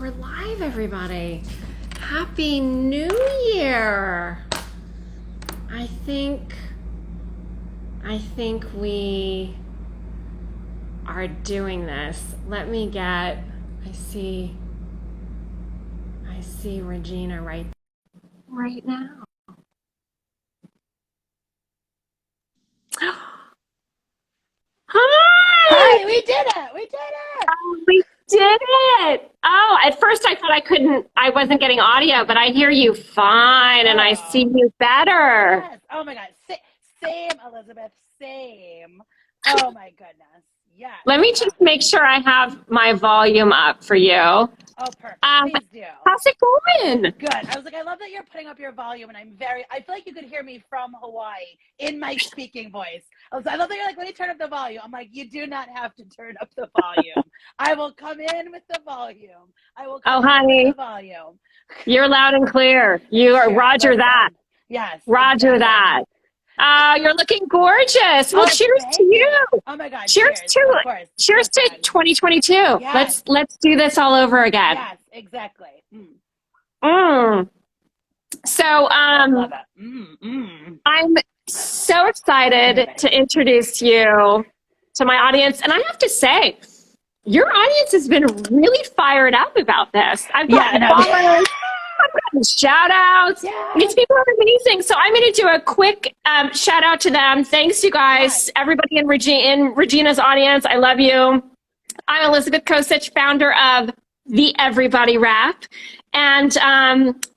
we're live, everybody. Happy New Year. I think we are doing this. Let me get, I see Regina right now. Hi! We did it! We did it! Oh, we did it! Oh, at first I thought I wasn't getting audio, but I hear you fine and I see you better. Yes. Oh my God. Same, Elizabeth. Same. Oh my goodness. Yes. Let me just make sure I have my volume up for you. Oh, perfect. Please do. How's it going? Good. I was like, I love that you're putting up your volume, and I feel like you could hear me from Hawaii in my speaking voice. I love that you're like, let me turn up the volume. I'm like, you do not have to turn up the volume. I will come in with the volume. I will come in with the volume. You're loud and clear. You are, Roger that. Yes. Roger that. You're looking gorgeous. Well, cheers to you. Oh my God. Cheers to 2022. Yes. Let's do this all over again. Yes, exactly. So love it. I'm so excited to introduce you to my audience, and I have to say, your audience has been really fired up about this. I've gotten followers. I've gotten shout outs. Yeah. These people are amazing. So I'm going to do a quick shout out to them. Thanks, you guys. Everybody in Regina's audience, I love you. I'm Elizabeth Kosich, founder of The Everybody Wrap. And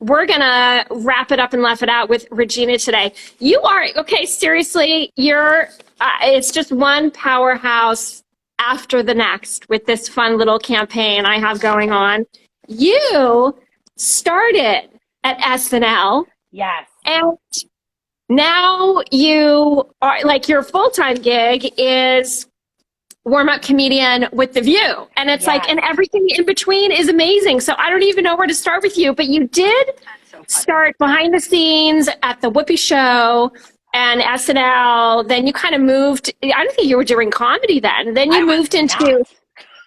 we're going to wrap it up and laugh it out with Regina today. You are, okay, seriously, it's just one powerhouse after the next with this fun little campaign I have going on. You started at SNL. Yes. And now you are, like, your full-time gig is warm-up comedian with The View. And it's like, and everything in between is amazing. So I don't even know where to start with you, but you did start behind the scenes at the Whoopi Show and SNL. Then you kind of moved, I don't think you were doing comedy then. Then you moved into...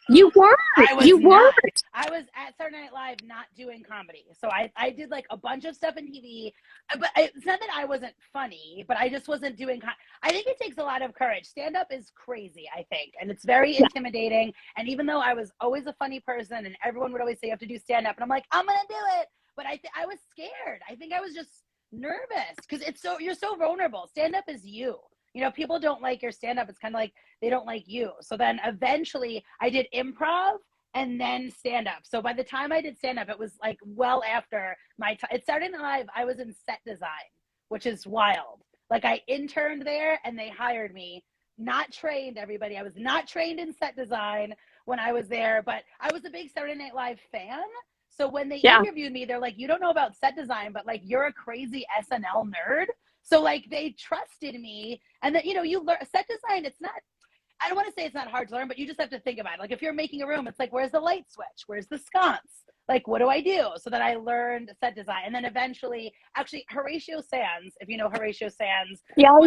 You weren't. I was at Saturday Night Live not doing comedy. So I did like a bunch of stuff in TV. But it's not that I wasn't funny, but I just wasn't doing I think it takes a lot of courage. Stand-up is crazy, I think. And it's very intimidating. And even though I was always a funny person and everyone would always say you have to do stand-up. And I'm like, I'm going to do it. But I was scared. I think I was just nervous because you're so vulnerable. Stand-up is you. You know, people don't like your stand-up. It's kind of like they don't like you. So then eventually I did improv and then stand-up. So by the time I did stand-up, it was like well after my time. It started live. I was in set design, which is wild. Like I interned there and they hired me. Not trained, everybody. I was not trained in set design when I was there, but I was a big Saturday Night Live fan. So when they interviewed me, they're like, you don't know about set design, but like you're a crazy SNL nerd. So like they trusted me, and that, you know, you learn set design. It's not, I don't want to say it's not hard to learn, but you just have to think about it. Like if you're making a room, it's like, where's the light switch? Where's the sconce? Like, what do I do? So then I learned set design. And then eventually, actually Horatio Sanz, if you know Horatio Sanz. Yeah,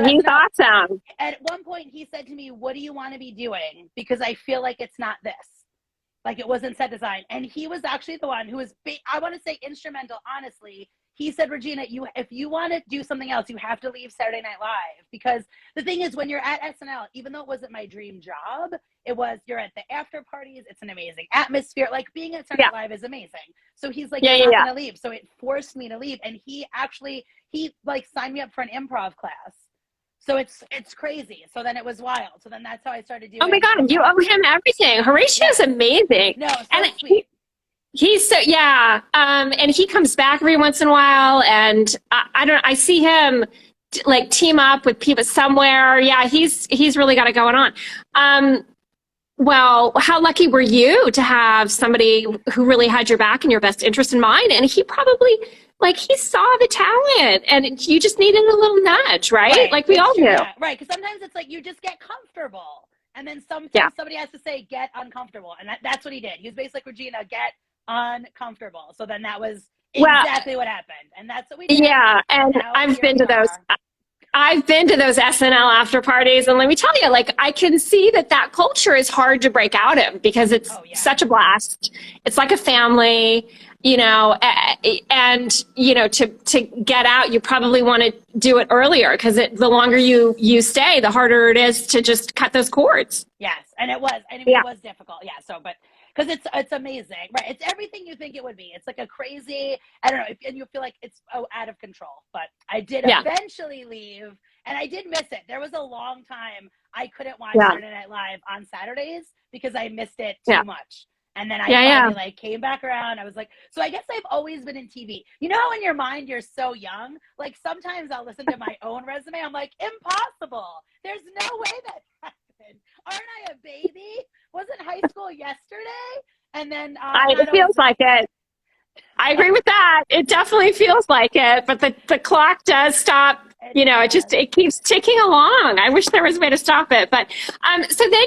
he's awesome. At one point he said to me, what do you want to be doing? Because I feel like it's not this. Like it wasn't set design. And he was actually the one who was, I want to say instrumental, honestly. He said, Regina, if you want to do something else, you have to leave Saturday Night Live. Because the thing is, when you're at SNL, even though it wasn't my dream job, you're at the after parties. It's an amazing atmosphere. Like being at Saturday Night Live is amazing. So he's like, you're not going to leave. So it forced me to leave. And he like signed me up for an improv class. So it's crazy. So then it was wild. So then that's how I started doing. Oh my God, you owe him everything. Horatio's amazing. No, so sweet. He's so, and he comes back every once in a while, and I see him like team up with people somewhere. Yeah, he's really got it going on. Well, how lucky were you to have somebody who really had your back and your best interest in mind? And he probably, like, he saw the talent, and you just needed a little nudge, right? Like we all do. Yeah. Right, because sometimes it's like you just get comfortable, and then sometimes somebody has to say, get uncomfortable. And that's what he did. He was basically like, Regina, get uncomfortable. So then that was exactly what happened. And that's what we did. Yeah, and I've been to those. I've been to those SNL after parties, and let me tell you, like, I can see that culture is hard to break out of because it's such a blast. It's like a family, you know, and you know, to get out, you probably want to do it earlier because the longer you stay, the harder it is to just cut those cords. Yes, and it was, and it was difficult. Yeah, so but. Because it's amazing, right? It's everything you think it would be. It's like a crazy, I don't know, and you feel like it's out of control. But I did eventually leave, and I did miss it. There was a long time I couldn't watch Saturday Night Live on Saturdays because I missed it too much. And then I finally like came back around. I was like, so I guess I've always been in TV. You know how in your mind you're so young? Like sometimes I'll listen to my own resume. I'm like, impossible. There's no way that happened. Aren't I a baby? Wasn't high school yesterday? And then it feels like it. I agree with that. It definitely feels like it, but the clock does stop. You know, it keeps ticking along. I wish there was a way to stop it. But so then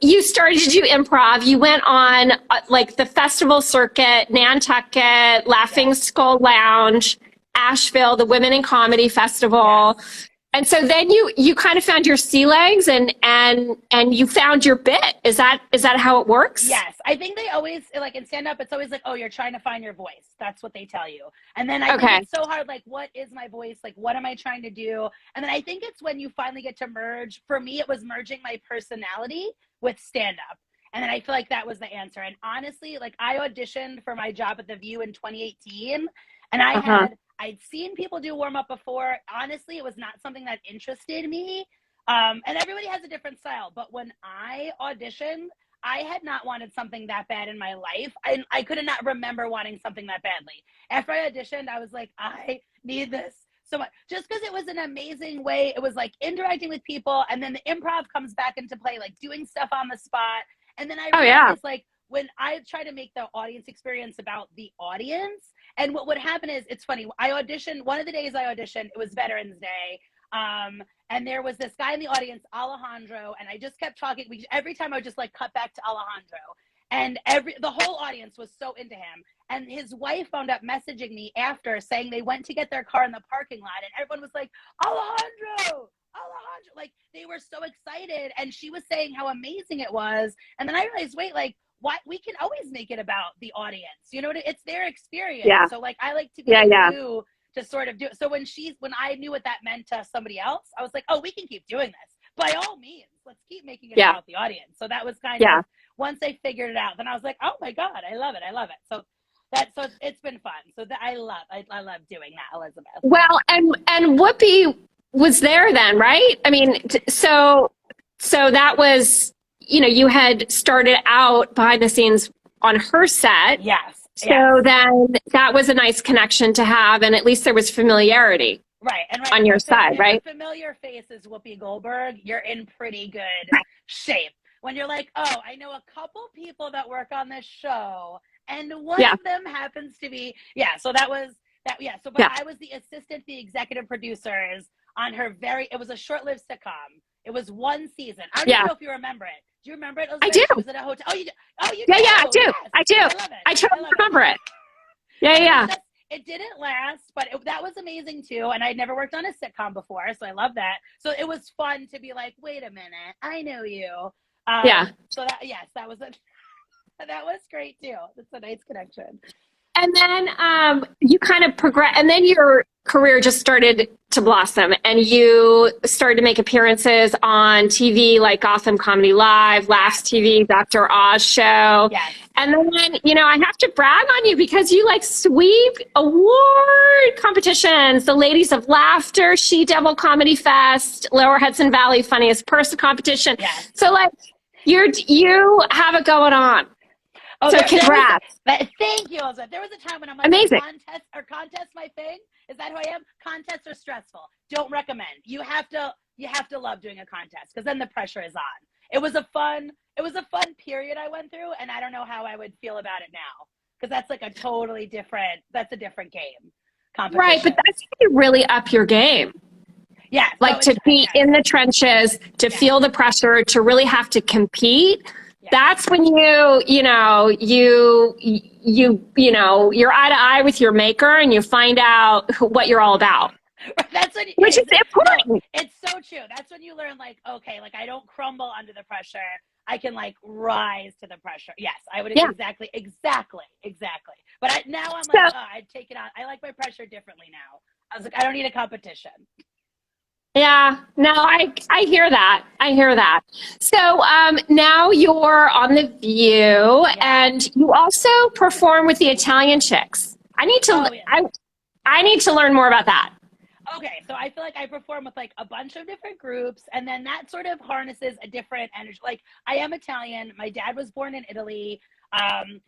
you started to do improv. You went on like the festival circuit, Nantucket, Laughing Skull Lounge, Asheville, the Women in Comedy Festival. Yes. And so then you kind of found your sea legs and you found your bit. Is that how it works? Yes. I think they always, like in stand-up, it's always like, oh, you're trying to find your voice. That's what they tell you. And then I think it's so hard, like, what is my voice? Like, what am I trying to do? And then I think it's when you finally get to merge. For me, it was merging my personality with stand-up. And then I feel like that was the answer. And honestly, like I auditioned for my job at The View in 2018 and I'd seen people do warm up before. Honestly, it was not something that interested me. And everybody has a different style. But when I auditioned, I had not wanted something that bad in my life. I could not remember wanting something that badly. After I auditioned, I was like, I need this so much. Just because it was an amazing way. It was like interacting with people. And then the improv comes back into play, like doing stuff on the spot. And then I realized like when I try to make the audience experience about the audience, and what would happen is, it's funny, I auditioned, one of the days I auditioned, it was Veterans Day, and there was this guy in the audience, Alejandro, and I just kept talking, every time I would just like cut back to Alejandro, and the whole audience was so into him, and his wife wound up messaging me after saying they went to get their car in the parking lot, and everyone was like, Alejandro, like they were so excited, and she was saying how amazing it was, and then I realized, wait, like, why we can always make it about the audience, you know, it's their experience. So like I like to be able to sort of do it. So when I knew what that meant to somebody else, I was like, oh, we can keep doing this by all means, let's keep making it about the audience. So that was kind of once I figured it out, then I was like, oh my god, I love it. So it's been fun. So that I love doing that, Elizabeth. Well, and Whoopi was there then, right? I mean, so that was, you know, you had started out behind the scenes on her set. Yes. So then that was a nice connection to have, and at least there was familiarity. Right. On your side, right? Familiar face is Whoopi Goldberg. You're in pretty good shape. When you're like, oh, I know a couple people that work on this show, and one of them happens to be, so that was that. Yeah. So, but I was the assistant, the executive producers on her it was a short-lived sitcom. It was one season. I don't even know if you remember it. Do you remember it? I do. Was it a hotel? Oh, you do. I do. Yes. I do. I love it. I totally remember it. Yeah. It didn't last, but that was amazing too. And I'd never worked on a sitcom before, so I love that. So it was fun to be like, wait a minute, I know you. So that was that was great too. That's a nice connection. And then you kind of progress, and then your career just started to blossom, and you started to make appearances on TV like Gotham Comedy Live, Laughs TV, Dr. Oz show. Yes. And then, you know, I have to brag on you because you like sweep award competitions, the Ladies of Laughter, She Devil Comedy Fest, Lower Hudson Valley Funniest Person competition. Yes. So like you have it going on. Oh, so congrats. Thank you, Elizabeth. There was a time when I'm like, amazing. Contest my thing? Is that who I am? Contests are stressful. Don't recommend. You have to love doing a contest because then the pressure is on. It was a fun period I went through, and I don't know how I would feel about it now because that's like a different game. Competition. Right, but that's how you really up your game. Yeah. Like to be in the trenches, to feel the pressure, to really have to compete. Yeah. That's when you're eye to eye with your maker and you find out what you're all about. That's when which is no, important. it's so true. That's when you learn like, okay, like I don't crumble under the pressure. I can like rise to the pressure. Yes, I would Yeah. exactly. But now I'm So, like, oh, I'd take it on. I like my pressure differently now. I was like, I don't need a competition. yeah, no, I hear that. I hear that. So now you're on The View, and you also perform with the Italian chicks. Oh, yeah. I need to learn more about that. Okay, so I feel like I perform with like a bunch of different groups, and then that sort of harnesses a different energy. Like I am Italian. My dad was born in Italy.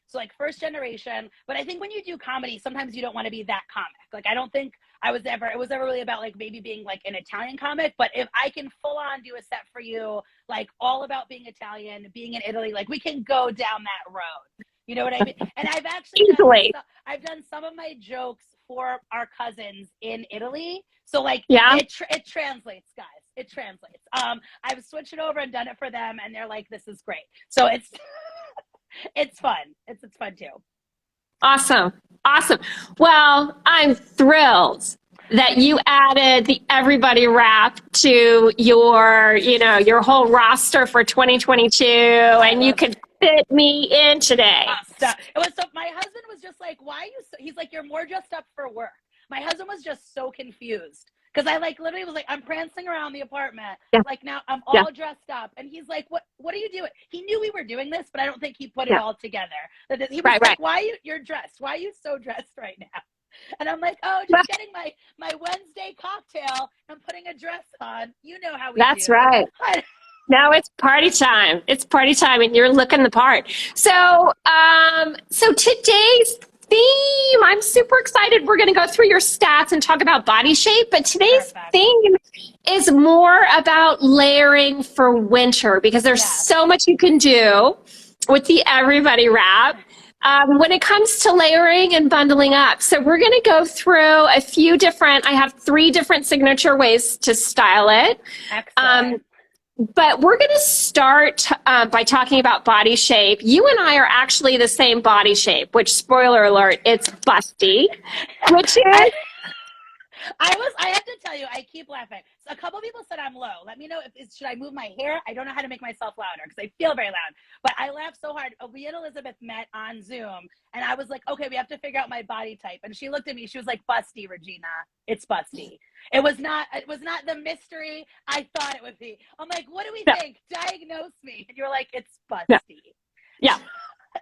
So like first generation, but I think when you do comedy, sometimes you don't want to be that comic. Like I don't think it was ever really about like maybe being like an Italian comic, but if I can full on do a set for you, like all about being Italian, being in Italy, like we can go down that road. You know what I mean? And I've actually Easily. I've done some of my jokes for our cousins in Italy. So like Yeah. it translates, guys. It translates. I've switched it over and done it for them, and they're like, this is great. So it's it's fun. It's fun too. Awesome. Awesome. Well, I'm thrilled that you added the Everybody Rap to your whole roster for 2022, and you could fit me in today. My husband was just like, why are you he's like, you're more dressed up for work. My husband was just so confused. Because I like literally was like, I'm prancing around the apartment. Yeah. Like now I'm all dressed up. And he's like, what are you doing? He knew we were doing this, but I don't think he put it all together. He was like, why you're dressed? Why are you so dressed right now? And I'm like, oh, just getting my Wednesday cocktail and putting a dress on. You know how we do. That's right. Now it's party time. It's party time, and you're looking the part. So, so today's theme, I'm super excited. We're going to go through your stats and talk about body shape, but today's theme is more about layering for winter because there's so much you can do with the Everybody Wrap when it comes to layering and bundling up. So we're going to go through I have 3 different signature ways to style it. Excellent. But we're going to start by talking about body shape. You and I are actually the same body shape, which, spoiler alert, it's busty, which is... I have to tell you, I keep laughing. So a couple people said I'm low. Let me know should I move my hair? I don't know how to make myself louder because I feel very loud. But I laughed so hard. We and Elizabeth met on Zoom, and I was like, okay, we have to figure out my body type. And she looked at me. She was like, busty, Regina. It's busty. It was not the mystery I thought it would be. I'm like, what do we think? Diagnose me. And you're like, it's busty. Yeah.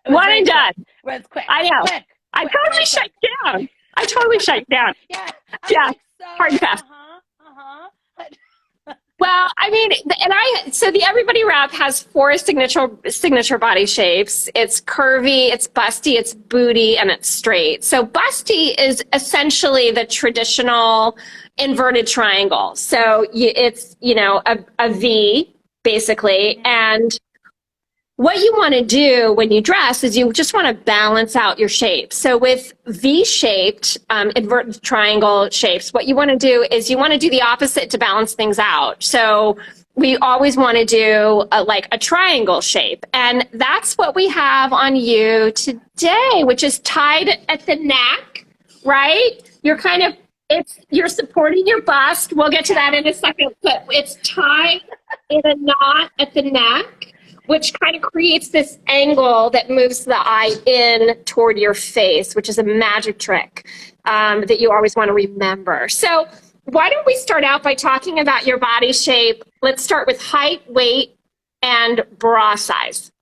One and done. Well, it's quick. I know. I totally shut down. I totally shut down. Yeah. Like, so, hard and fast. Well, I mean, so the Everybody Wrap has 4 signature body shapes. It's curvy, it's busty, it's booty, and it's straight. So busty is essentially the traditional inverted triangle. So it's, a V basically. And what you want to do when you dress is you just want to balance out your shape. So with V-shaped inverted triangle shapes, what you want to do is you want to do the opposite to balance things out. So we always want to do a triangle shape. And that's what we have on you today, which is tied at the neck, right? You're supporting your bust. We'll get to that in a second, but it's tied in a knot at the neck, which kind of creates this angle that moves the eye in toward your face, which is a magic trick that you always want to remember. So why don't we start out by talking about your body shape? Let's start with height, weight, and bra size.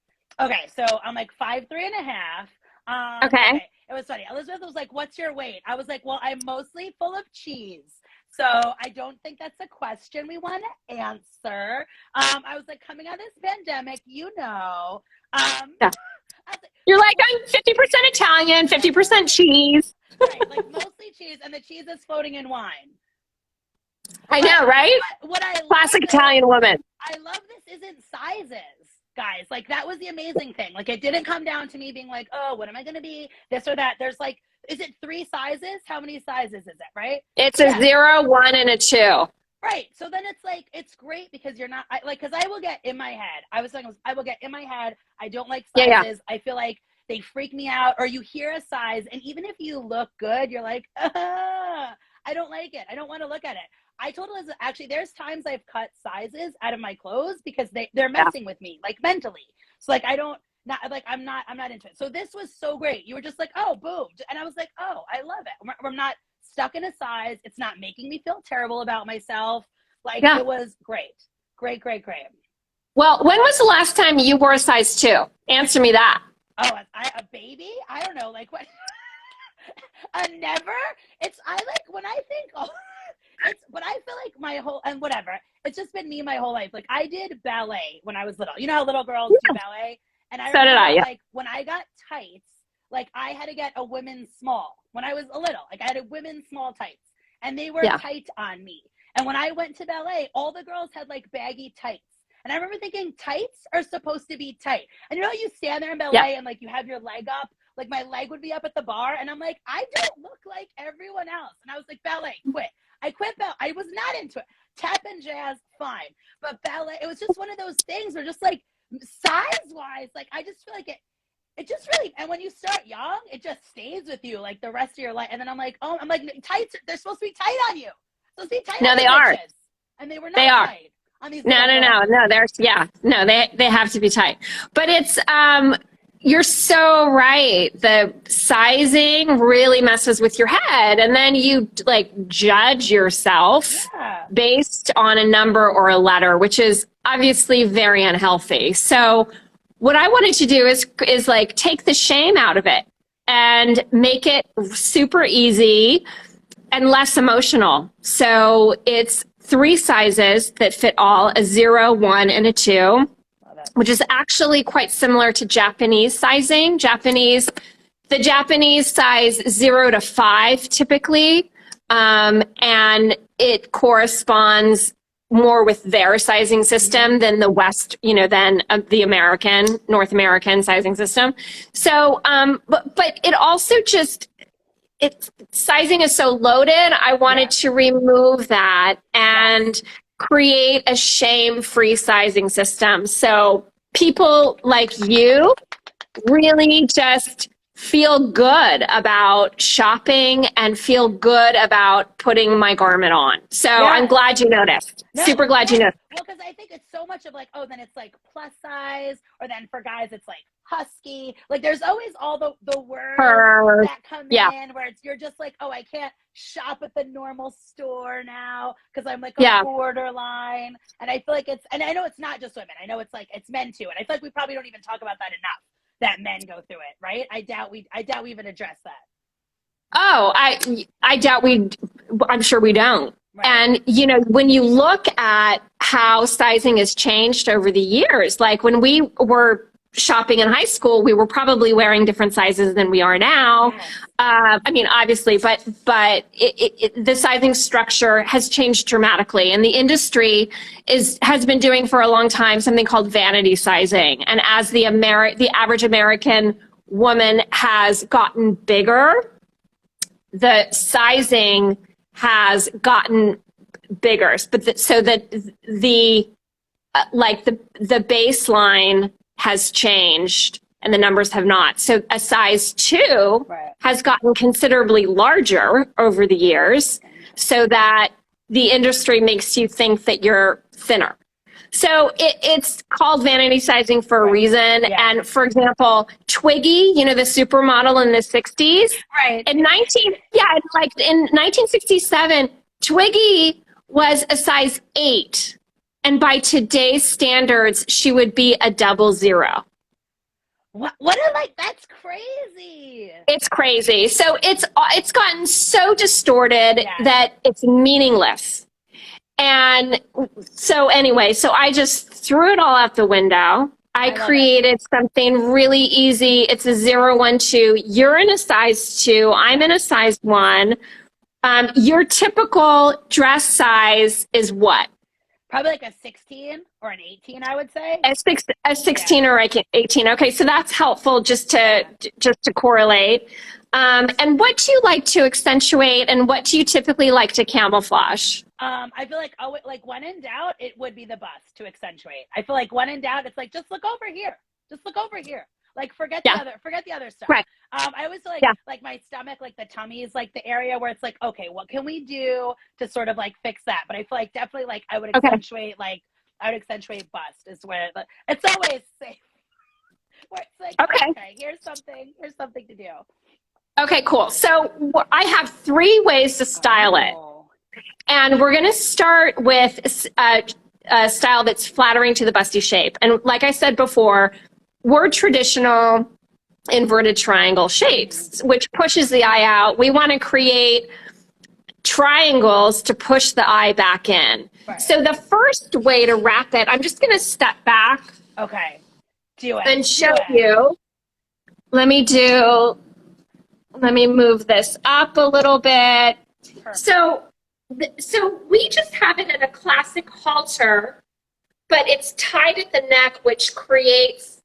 Okay, so I'm like 5'3.5". Okay. It was funny. Elizabeth was like, what's your weight? I was like, well, I'm mostly full of cheese. So I don't think that's a question we want to answer. I was like, coming out of this pandemic, You're like, I'm 50% Italian, 50% cheese. Right, like mostly cheese, and the cheese is floating in wine. I know, right? Classic Italian woman. I love this isn't sizes, guys. Like that was the amazing thing. Like it didn't come down to me being like, oh, what am I going to be? This or that. There's like, is it 3 sizes? How many sizes is it, right? It's a 0, 1, and a 2. Right. So then it's like, it's great because you're not because I will get in my head. I will get in my head. I don't like sizes. Yeah. I feel like they freak me out, or you hear a size. And even if you look good, you're like, I don't like it. I don't want to look at it. I told Elizabeth, actually, there's times I've cut sizes out of my clothes because they're messing with me, like mentally. So like, I'm not into it. So this was so great. You were just like, oh, boom. And I was like, oh, I love it. I'm not stuck in a size. It's not making me feel terrible about myself. Like it was great. Great. Well, when was the last time you wore a size 2? Answer me that. Oh, a baby? I don't know. Like what? Never. When I think, but I feel like my whole, and whatever, it's just been me my whole life. Like I did ballet when I was little. You know how little girls do ballet? And I remember, like when I got tights, like I had to get a women's small when I was a little. Like I had a women's small tights, and they were tight on me. And when I went to ballet, all the girls had like baggy tights. And I remember thinking tights are supposed to be tight. And you know, you stand there in ballet and like you have your leg up, like my leg would be up at the bar. And I'm like, I don't look like everyone else. And I was like, ballet, quit. I quit ballet. I was not into it. Tap and jazz, fine. But ballet, it was just one of those things where just like size wise, like I just feel like it just really, and when you start young, it just stays with you like the rest of your life. And then I'm like, tights, they're supposed to be tight on you. Supposed to be tight on they are. And they were not tight. No, they have to be tight. But it's you're so right. The sizing really messes with your head, and then you like judge yourself based on a number or a letter, which is obviously very unhealthy. So what I wanted to do is like take the shame out of it and make it super easy and less emotional. So it's 3 sizes that fit all, a 0, 1, and a 2, which is actually quite similar to Japanese sizing. The Japanese size 0 to 5 typically, and it corresponds more with their sizing system than the West, than the North American sizing system. So, but it also just, sizing is so loaded. I wanted to remove that and create a shame-free sizing system. So people like you really just feel good about shopping and feel good about putting my garment on. So I'm glad you noticed. Super glad you noticed. Well, because I think it's so much of like, oh, then it's like plus size, or then for guys it's like husky. Like there's always all the words that come in where you're just like, oh, I can't shop at the normal store now because I'm like a borderline. And I feel like and I know it's not just women. I know it's like it's men too. And I feel like we probably don't even talk about that enough, that men go through it, right? I doubt we even address that. Oh, I doubt I'm sure we don't. Right. And, when you look at how sizing has changed over the years, like when we were shopping in high school, we were probably wearing different sizes than we are now. Yes. I mean, obviously, but the sizing structure has changed dramatically, and the industry has been doing for a long time something called vanity sizing. And as the average American woman has gotten bigger, the sizing has gotten bigger, but so that the baseline has changed and the numbers have not. So a size 2 has gotten considerably larger over the years, so that the industry makes you think that you're thinner. So it's called vanity sizing for a reason. Yeah. And for example, Twiggy, the supermodel in the 60s. Right. In 1967, Twiggy was a size 8. And by today's standards, she would be a 00. That's crazy. It's crazy. So it's gotten so distorted that it's meaningless. And so anyway, so I just threw it all out the window. I created something really easy. It's a 0, 1, 2. You're in a size 2. I'm in a size 1. Your typical dress size is what? Probably like a 16 or an 18, I would say. A 16 or 18. Okay, so that's helpful just to correlate. And what do you like to accentuate, and what do you typically like to camouflage? I feel like when in doubt, it would be the bust to accentuate. I feel like when in doubt, it's like, just look over here. Just look over here. Like forget Yeah. the other stuff. Right. I always feel like my stomach, like the tummy is like the area where it's like, okay, what can we do to sort of like fix that? But I feel like definitely like I would accentuate bust is where it's always safe. Where it's like, okay, here's something to do. Okay, cool. So I have 3 ways to style it. And we're going to start with a style that's flattering to the busty shape. And like I said before, we're traditional inverted triangle shapes, which pushes the eye out. We want to create triangles to push the eye back in. Right. So the first way to wrap it, I'm just going to step back. Okay. Do it. And show you. Let me move this up a little bit. Perfect. So we just have it in a classic halter, but it's tied at the neck, which creates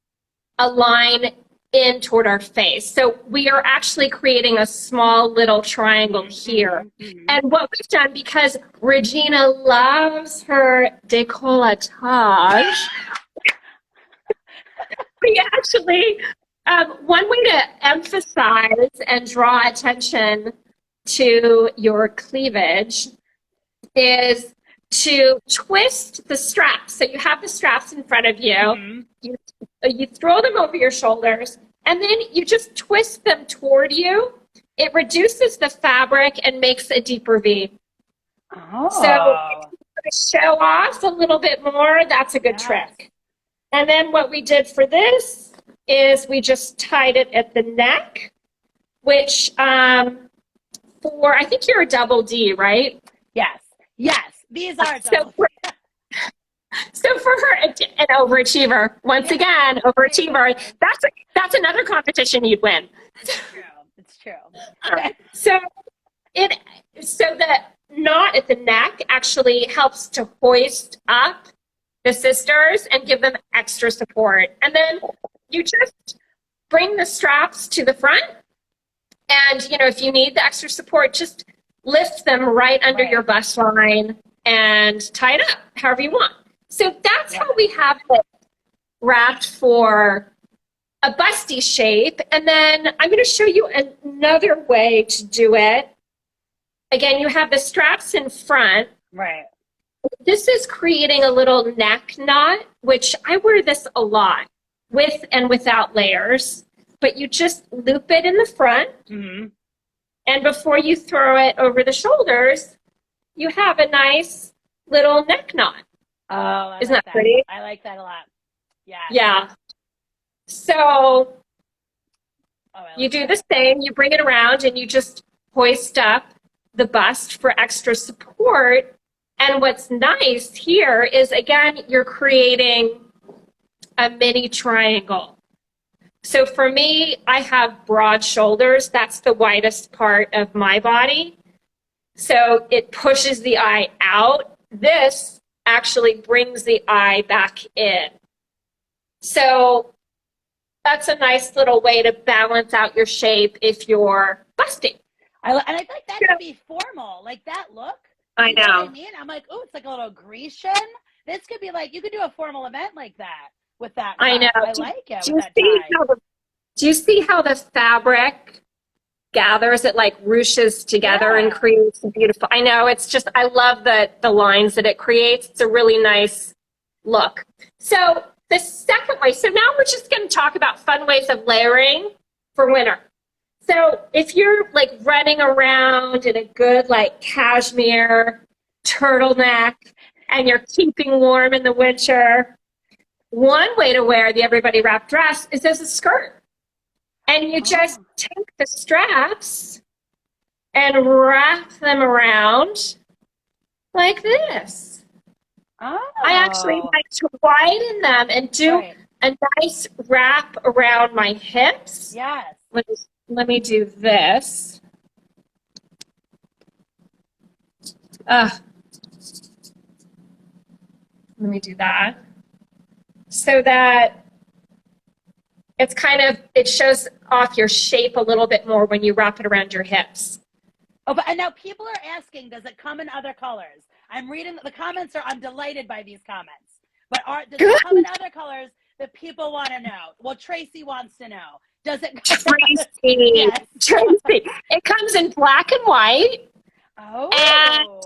a line in toward our face. So we are actually creating a small little triangle here. Mm-hmm. And what we've done, because Regina loves her décolletage, we actually, one way to emphasize and draw attention to your cleavage is to twist the straps. So you have the straps in front of you. Mm-hmm. You throw them over your shoulders, and then you just twist them toward you. It reduces the fabric and makes a deeper V. Oh. So if you want to show off a little bit more, that's a good trick. And then what we did for this is we just tied it at the neck, which for, I think you're a double D, right? Yes. These are double D. So for her, an overachiever, once again, overachiever, that's another competition you'd win. It's true. So the knot at the neck actually helps to hoist up the sisters and give them extra support. And then you just bring the straps to the front. And, if you need the extra support, just lift them right under your bust line and tie it up however you want. So that's how we have it wrapped for a busty shape. And then I'm going to show you another way to do it. Again, you have the straps in front. Right. This is creating a little neck knot, which I wear this a lot with and without layers. But you just loop it in the front. Mm-hmm. And before you throw it over the shoulders, you have a nice little neck knot. Oh, isn't that pretty? I like that a lot. Yeah. Yeah. So you do the same. You bring it around and you just hoist up the bust for extra support. And what's nice here is, again, you're creating a mini triangle. So for me, I have broad shoulders. That's the widest part of my body. So it pushes the eye out. This actually brings the eye back in. So that's a nice little way to balance out your shape if you're busting. And I think that could be formal, like that look. I know. You know what I mean? I'm like, oh, it's like a little Grecian. This could be like, you could do a formal event like that with that. I know. I like it with that tie. Do you see how the fabric gathers? It like ruches together and creates a beautiful, I know, it's just, I love the lines that it creates. It's a really nice look. So the second way, so now we're just going to talk about fun ways of layering for winter. So if you're like running around in a good like cashmere turtleneck and you're keeping warm in the winter, one way to wear the everybody wrap dress is as a skirt. And you just take the straps and wrap them around like this. Oh. I actually like to widen them and do a nice wrap around my hips. Yes. Let me do this. Let me do that. So that it's kind of, it shows off your shape a little bit more when you wrap it around your hips. Oh, and now people are asking, does it come in other colors? I'm reading the comments. I'm delighted by these comments. But does it come in other colors? The people want to know. Well, Tracy wants to know. Does it? Tracy. Yes. Tracy. It comes in black and white. Oh.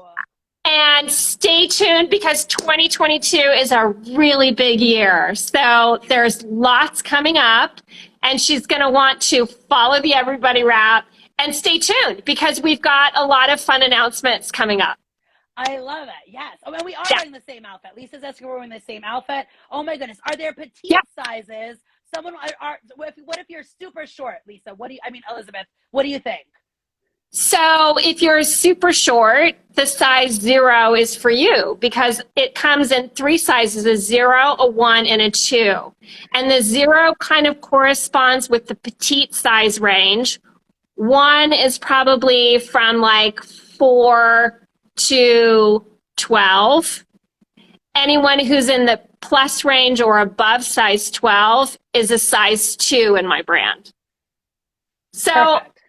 And stay tuned because 2022 is a really big year. So there's lots coming up, and she's going to want to follow the Everybody Wrap and stay tuned because we've got a lot of fun announcements coming up. I love it. Yes. Oh, and we are wearing the same outfit. Lisa's asking we're wearing the same outfit. Oh my goodness. Are there petite sizes? What if you're super short, Lisa? Elizabeth, what do you think? So if you're super short, the size 0 is for you because it comes in 3 sizes, a 0, a 1, and a 2. And the 0 kind of corresponds with the petite size range. 1 is probably from like 4 to 12. Anyone who's in the plus range or above size 12 is a size 2 in my brand. So perfect.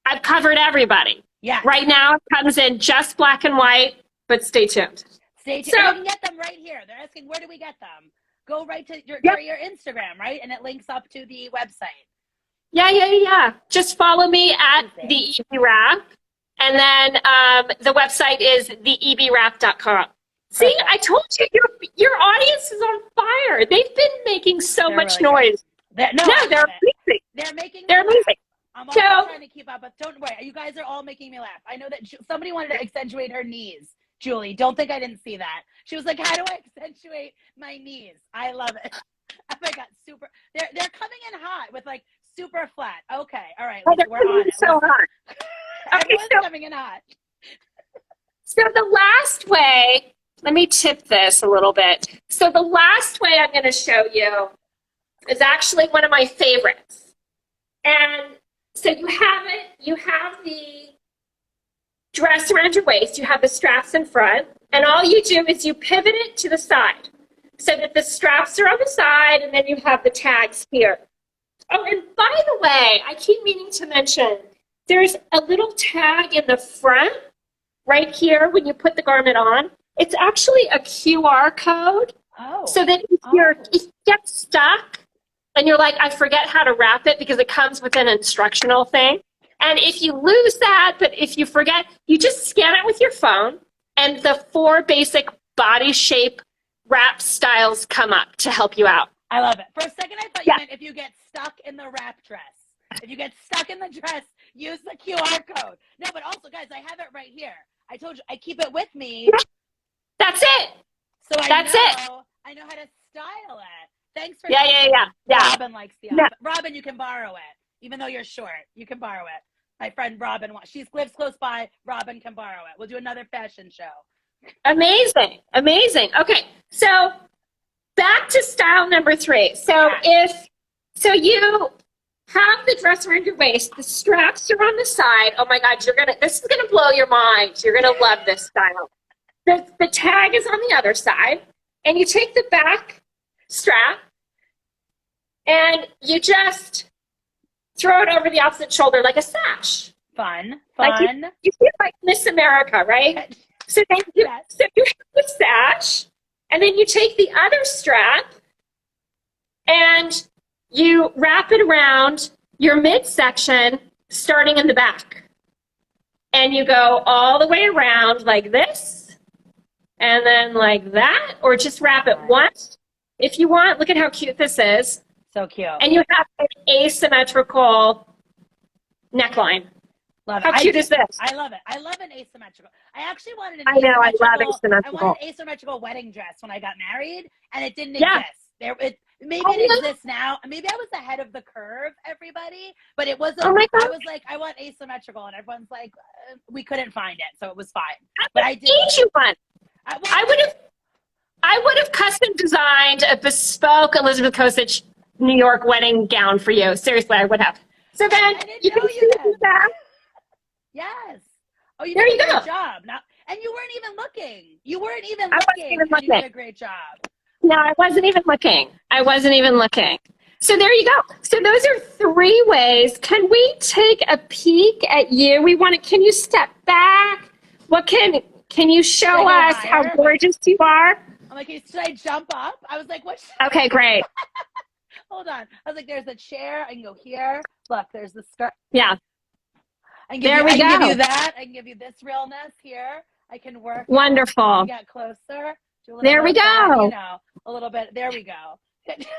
I've covered everybody. Yeah. Right now it comes in just black and white, but stay tuned. Stay tuned. So, you can get them right here. They're asking, where do we get them? Go right to your Instagram, right? And it links up to the website. Yeah. Just follow me at the EB Wrap. And then the website is theebwrap.com. See, I told you, your audience is on fire. They've been making so much really noise. They're amazing. They're amazing. I'm also trying to keep up, but don't worry. You guys are all making me laugh. I know that somebody wanted to accentuate her knees. Julie, don't think I didn't see that. She was like, how do I accentuate my knees? I love it. Oh my God, super. They're coming in hot with like super flat. Okay, all right. We're on it. So hot. Everyone's coming in hot. So the last way, let me tip this a little bit. So the last way I'm going to show you is actually one of my favorites. And so you have the dress around your waist, you have the straps in front, and all you do is you pivot it to the side so that the straps are on the side and then you have the tags here. Oh, and by the way, I keep meaning to mention, there's a little tag in the front right here when you put the garment on. It's actually a QR code. So that if you get stuck and you're like, I forget how to wrap it because it comes with an instructional thing. And if you lose that, but if you forget, you just scan it with your phone and the 4 basic body shape wrap styles come up to help you out. I love it. For a second, I thought you meant if you get stuck in the wrap dress. If you get stuck in the dress, use the QR code. No, but also, guys, I have it right here. I told you, I keep it with me. That's it. So I know how to style it. Thanks for Robin likes the outfit. Robin, you can borrow it. Even though you're short, you can borrow it. My friend Robin, she lives close by. Robin can borrow it. We'll do another fashion show. Amazing. Okay, so back to style number 3. So so you have the dress around your waist, the straps are on the side. Oh my God, this is gonna blow your mind. You're gonna love this style. The tag is on the other side, and you take the back strap and you just throw it over the opposite shoulder like a sash. Fun. Like you feel like Miss America, right? So then you have the sash, and then you take the other strap and you wrap it around your midsection, starting in the back. And you go all the way around like this, and then like that, or just wrap it once. If you want, look at how cute this is. So cute. And you have an asymmetrical neckline. Love it. How cute is this? I love it. I love an asymmetrical. I actually wanted an asymmetrical. I love asymmetrical. I wanted an asymmetrical wedding dress when I got married, and it didn't exist. Maybe it exists now. Maybe I was ahead of the curve, everybody, but it wasn't. Oh my God. I was like, I want asymmetrical, and everyone's like, we couldn't find it, so it was fine. But I did. You one. I would have custom designed a bespoke Elizabeth Kosich New York wedding gown for you. Seriously, I would have. So then you can see that. Yes. Oh, you did a great job. And you weren't even looking. You did a great job. No, I wasn't even looking. So there you go. So those are 3 ways. Can we take a peek at you? Can you step back? Can you show us how gorgeous you are? I'm like, should I jump up? I was like, what? Okay, great. hold on. I was like, there's a chair. I can go here. Look, there's the skirt. Yeah. I There we I can go. give you that. I can give you this realness here. I can work. Wonderful. Get closer. Do a little There we bit of that, go. you know, a little bit. There we go.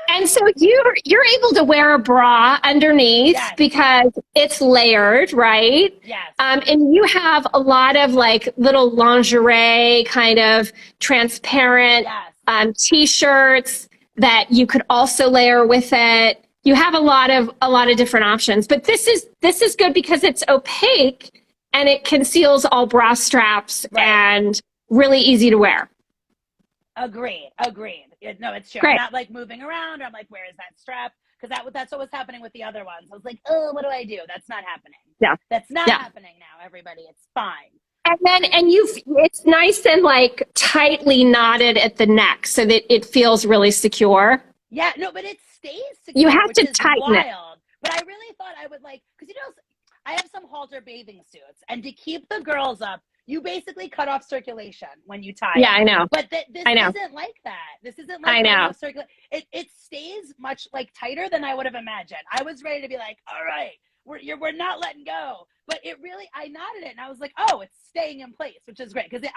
And so you're able to wear a bra underneath Yes. because it's layered, right? Yes. And you have a lot of like little lingerie kind of transparent Yes. t-shirts that you could also layer with it. You have a lot of different options, but this is good because it's opaque and it conceals all bra straps and really easy to wear. Agreed. No, it's true. Great. I'm not like moving around. Or I'm like, where is that strap? Because that's what was happening with the other ones. I was like, oh, what do I do? That's not happening. Yeah. That's not happening now, everybody. It's fine. And it's nice and like tightly knotted at the neck so that it feels really secure. Yeah, no, but it stays secure. You have to which is tighten wild. it. But I really thought I would like, because I have some halter bathing suits, and to keep the girls up, you basically cut off circulation when you tie. Yeah, I know. But this isn't like that. This isn't like I know. It stays much like tighter than I would have imagined. I was ready to be like, all right, we're not letting go. But I knotted it and I was like, oh, it's staying in place, which is great. Because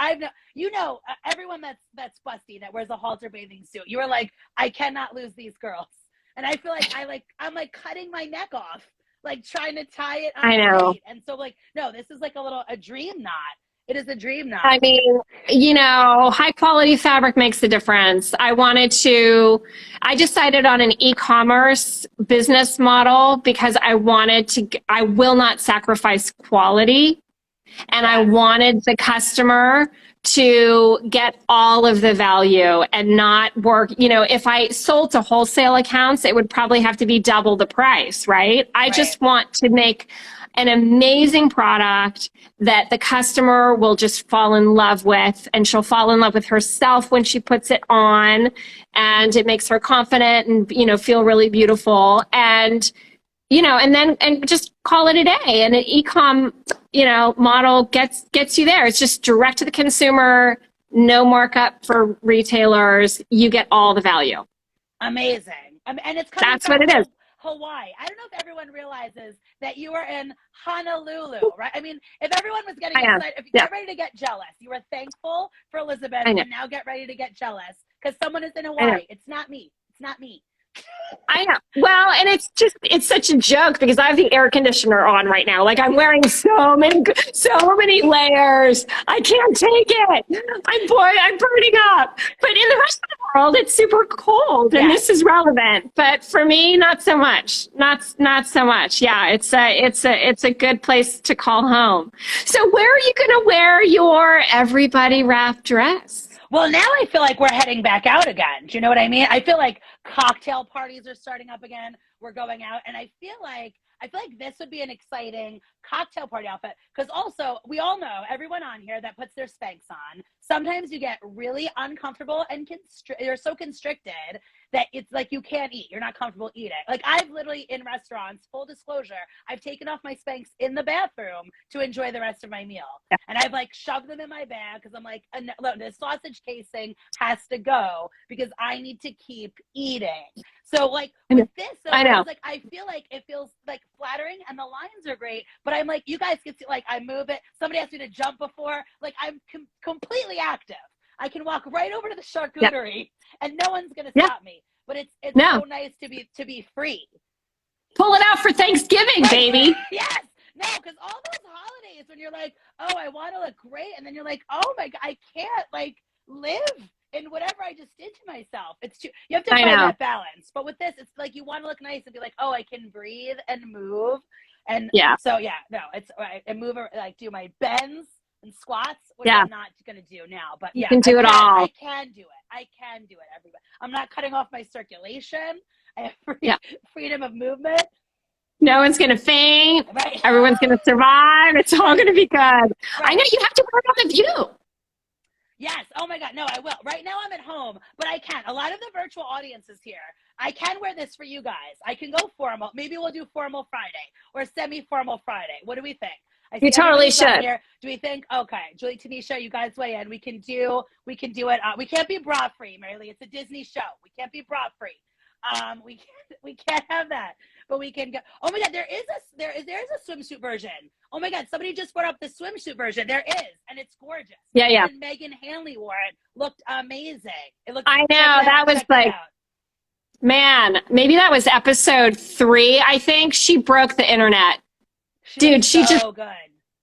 everyone that's busty that wears a halter bathing suit, you were like, I cannot lose these girls. And I feel like I'm like cutting my neck off, like trying to tie it on. I know. And so like, no, this is like a dream knot. It is a dream knot. I mean, high quality fabric makes a difference. I decided on an e-commerce business model because I will not sacrifice quality. And I wanted the customer to get all of the value and not work. If I sold to wholesale accounts, it would probably have to be double the price, right? I just want to make an amazing product that the customer will just fall in love with, and she'll fall in love with herself when she puts it on, and it makes her confident and, feel really beautiful. And, and just call it a day. And an e-com, model gets you there. It's just direct to the consumer, no markup for retailers. You get all the value. Amazing. And it's coming That's what it is. Hawaii. I don't know if everyone realizes that you are in Honolulu, right? I mean, if everyone was getting excited, if you get ready to get jealous, you were thankful for Elizabeth, and now get ready to get jealous because someone is in Hawaii. It's not me. It's not me. I know. Well, and it's such a joke because I have the air conditioner on right now. Like I'm wearing so many layers. I can't take it. I'm burning up. But in the rest of the world, it's super cold, and this is relevant. But for me, not so much. Not so much. Yeah, it's a good place to call home. So where are you going to wear your everybody wrap dress? Well, now I feel like we're heading back out again. Do you know what I mean? I feel like cocktail parties are starting up again. We're going out, and I feel like this would be an exciting cocktail party outfit, because also we all know, everyone on here that puts their Spanx on, sometimes you get really uncomfortable and you're so constricted that it's like you can't eat. You're not comfortable eating. Like I've literally in restaurants, full disclosure, I've taken off my Spanx in the bathroom to enjoy the rest of my meal. And I've like shoved them in my bag because I'm like, look, the sausage casing has to go because I need to keep eating. So like with this, I feel like it feels like flattering and the lines are great, but I'm like, you guys can see, like I move it. Somebody asked me to jump before, like I'm completely active. I can walk right over to the charcuterie and no one's going to stop me, but it's so nice to be free. Pull it out for Thanksgiving, baby. Yes. No, because all those holidays when you're like, oh, I want to look great. And then you're like, oh my God, I can't like live in whatever I just did to myself. It's too, you have to find that balance. But with this, it's like, you want to look nice and be like, oh, I can breathe and move. And so, it's I move, like do my bends and squats, which I'm not going to do now, but you can do it all. I can do it. Everybody. I'm not cutting off my circulation. I have freedom of movement. No one's going to faint. Right. Everyone's going to survive. It's all going to be good. Right. I know you have to work on the view. Yes. Oh my God. No, I will. Right now I'm at home, but I can. A lot of the virtual audience is here. I can wear this for you guys. I can go formal. Maybe we'll do formal Friday or semi-formal Friday. What do we think? You totally should. Here. Do we think, okay, Julie, Tanisha, you guys weigh in. We can do it. We can't be bra free, Mary Lee. It's a Disney show. We can't be bra free. We can't have that. But we can go. Oh my God, there is a swimsuit version. Oh my God, somebody just brought up the swimsuit version. There is, and it's gorgeous. Yeah. And Megan Hanley wore it. Looked amazing. It looked. I know, that was like, man, maybe that was episode 3. I think she broke the internet. Dude, she just good.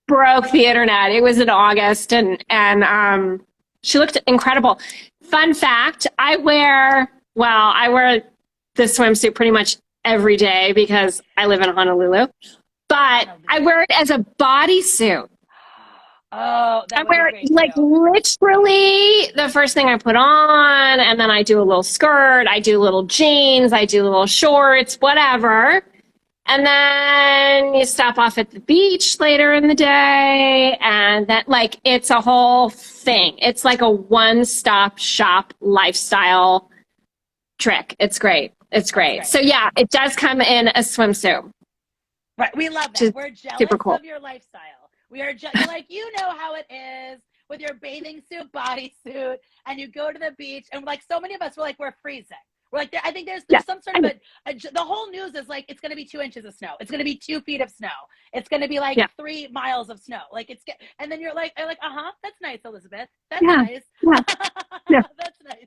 broke the internet. It was in August, and she looked incredible. Fun fact, I wear the swimsuit pretty much every day because I live in Honolulu, but I wear it as a bodysuit. Oh, I wear it like literally the first thing I put on, and then I do a little skirt, I do little jeans, I do little shorts, whatever. And then you stop off at the beach later in the day, and that, like, it's a whole thing. It's like a one-stop shop lifestyle trick. It's great. It's great. So yeah, it does come in a swimsuit. Right. We love that. We're jealous of your lifestyle. We are just like, you know how it is with your bathing suit, bodysuit, and you go to the beach, and like so many of us, we're freezing. We're like, I think there's some sort of the whole news is like, it's going to be 2 inches of snow. It's going to be 2 feet of snow. It's going to be like 3 miles of snow. Like and then you're like, that's nice, Elizabeth. That's nice. Yeah. That's nice.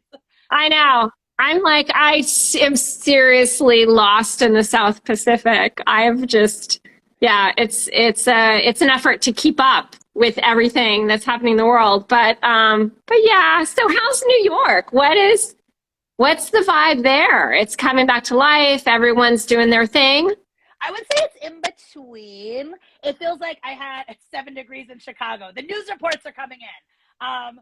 I know. I'm like, I am seriously lost in the South Pacific. I've just, it's an effort to keep up with everything that's happening in the world. But yeah, so how's New York? What's the vibe there? It's coming back to life. Everyone's doing their thing. I would say it's in between. It feels like I had 7 degrees in Chicago. The news reports are coming in.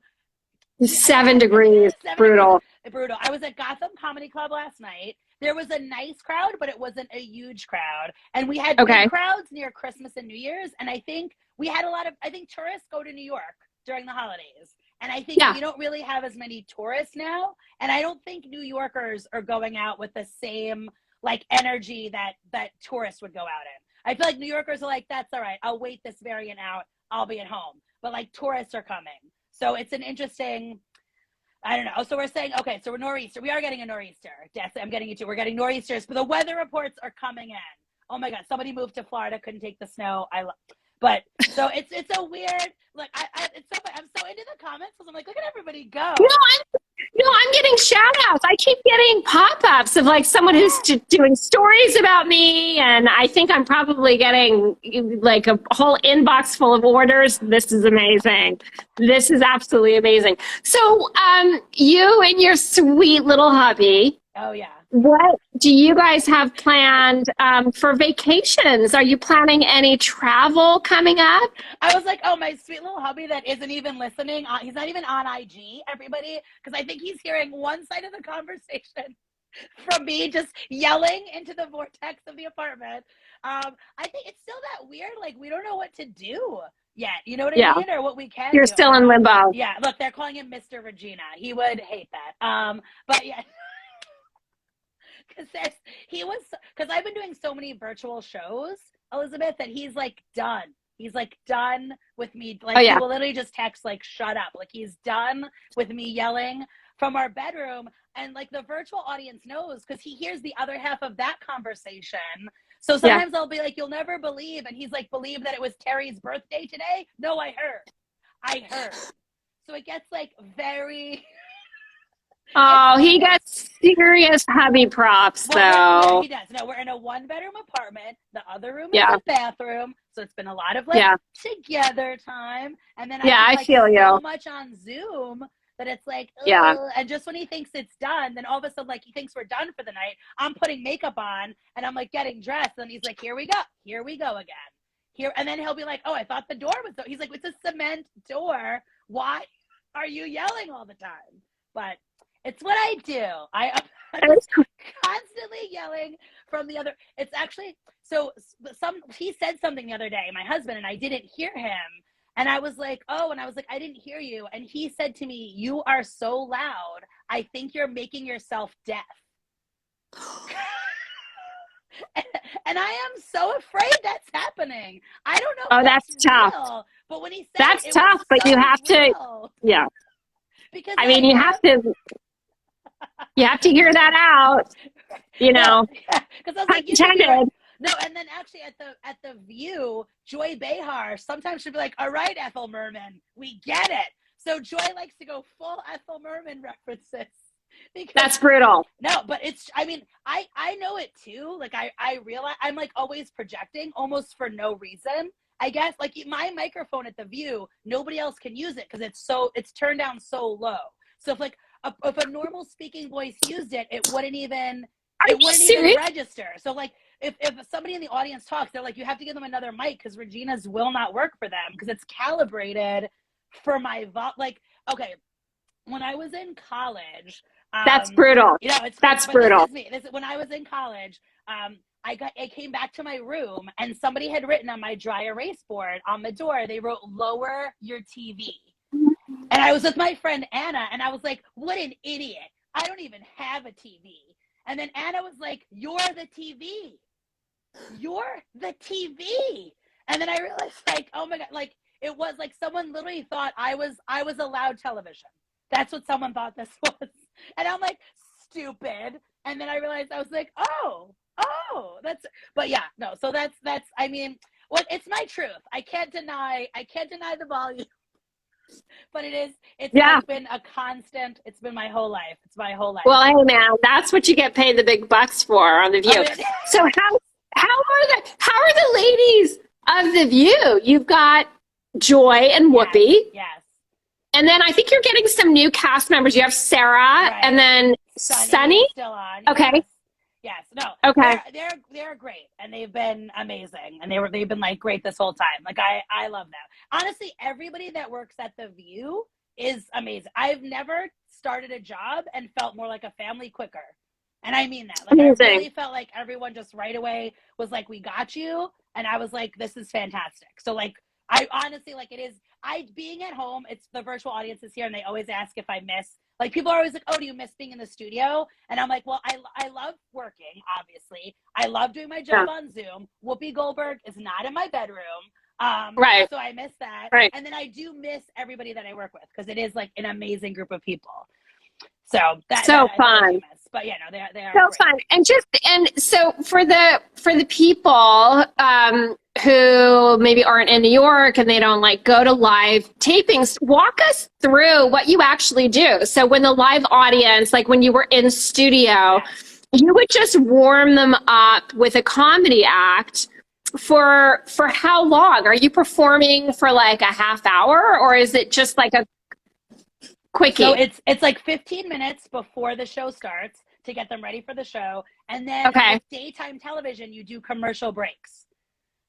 7 degrees. Brutal. Brutal. I was at Gotham Comedy Club last night. There was a nice crowd, but it wasn't a huge crowd. And we had big crowds near Christmas and New Year's. And I think we had I think tourists go to New York during the holidays. And I think we don't really have as many tourists now. And I don't think New Yorkers are going out with the same like energy that tourists would go out in. I feel like New Yorkers are like, that's all right. I'll wait this variant out. I'll be at home. But like tourists are coming. So it's an interesting, I don't know. So we're saying, okay, so we're nor'easter. We are getting a nor'easter. Yes, I'm getting you too. We're getting nor'easters, but the weather reports are coming in. Oh my God, somebody moved to Florida, couldn't take the snow. But so it's a weird, like, I'm so into the comments because I'm like, look at everybody go. I'm getting shout outs. I keep getting pop-ups of like someone who's doing stories about me. And I think I'm probably getting like a whole inbox full of orders. This is amazing. This is absolutely amazing. So you and your sweet little hubby. Oh yeah. What do you guys have planned for vacations? Are you planning any travel coming up? I was like, oh, my sweet little hubby that isn't even listening. He's not even on IG, everybody, because I think he's hearing one side of the conversation from me just yelling into the vortex of the apartment. I think it's still that weird. Like, we don't know what to do yet. You know what I mean? Or what we can You're do. still in limbo. Yeah. Look, they're calling him Mr. Regina. He would hate that. But yeah. Because I've been doing so many virtual shows, Elizabeth, that he's like done. He's like done with me. Like he will literally just text like, shut up. Like he's done with me yelling from our bedroom. And like the virtual audience knows because he hears the other half of that conversation. So sometimes I'll be like, you'll never believe. And he's like, believe that it was Terry's birthday today? No, I heard. So it gets like very... Oh, he got serious hubby props, though. Yeah, he does. No, we're in a 1-bedroom apartment. The other room is a bathroom. So it's been a lot of like together time. And then I feel so much on Zoom that it's like, and just when he thinks it's done, then all of a sudden, like he thinks we're done for the night. I'm putting makeup on and I'm like getting dressed. And he's like, here we go again. Here. And then he'll be like, oh, I thought the door was, he's like, it's a cement door. Why are you yelling all the time? But it's what I do. I'm constantly yelling from the other. It's actually, he said something the other day, my husband, and I didn't hear him. And I was like, I didn't hear you. And he said to me, you are so loud. I think you're making yourself deaf. And I am so afraid that's happening. I don't know. Oh, that's tough. Real, but when he said that's tough, but you have to, because I mean, you have to hear that out. you know, because I was like, intended. no, and then actually at the View, Joy Behar sometimes she'll be like, all right, Ethel Merman, we get it. So Joy likes to go full Ethel Merman references. That's brutal. No, but it's, I mean, I know it too. Like I realize I'm like always projecting almost for no reason. I guess like my microphone at the View, nobody else can use it because it's turned down so low. So if like if a normal speaking voice used it, it wouldn't even register. So like if somebody in the audience talks, they're like, you have to give them another mic because Regina's will not work for them because it's calibrated for my like, okay, when I was in college, that's brutal. You know, that's brutal. When I was in college, I came back to my room and somebody had written on my dry erase board on the door, they wrote, lower your TV. And I was with my friend Anna and I was like, what an idiot. I don't even have a TV. And then Anna was like, you're the TV. You're the TV. And then I realized like, oh my God, like it was like someone literally thought I was allowed television. That's what someone thought this was. And I'm like, stupid. And then I realized I was like, oh, but yeah, no. So that's, I mean, well, it's my truth. I can't deny the volume, but it's been a constant. It's been my whole life. It's my whole life. Well, hey man, that's what you get paid the big bucks for on The View. So how are the ladies of The View? You've got Joy and Whoopi. Yes. And then I think you're getting some new cast members. You have Sarah, right. And then Sunny. Still on. Okay. Yes. No. Okay. They're great, and they've been amazing, and they've been like great this whole time. Like I love them. Honestly, everybody that works at The View is amazing. I've never started a job and felt more like a family quicker, and I mean that. Like amazing. I really felt like everyone just right away was like, "We got you," and I was like, "This is fantastic." So like, I honestly like it is. Being at home, it's the virtual audience is here and they always ask if I miss, like people are always like, oh, do you miss being in the studio? And I'm like, well, I love working, obviously. I love doing my job on Zoom. Whoopi Goldberg is not in my bedroom. Right. So I miss that. Right. And then I do miss everybody that I work with because it is like an amazing group of people. So that's fun. But yeah, no, they are so great. Fun. And so for the people who maybe aren't in New York and they don't like go to live tapings, walk us through what you actually do. So when the live audience, like when you were in studio, you would just warm them up with a comedy act for how long? Are you performing for like a half hour or is it just like a quickie? So it's like 15 minutes before the show starts to get them ready for the show. And then with daytime television, you do commercial breaks.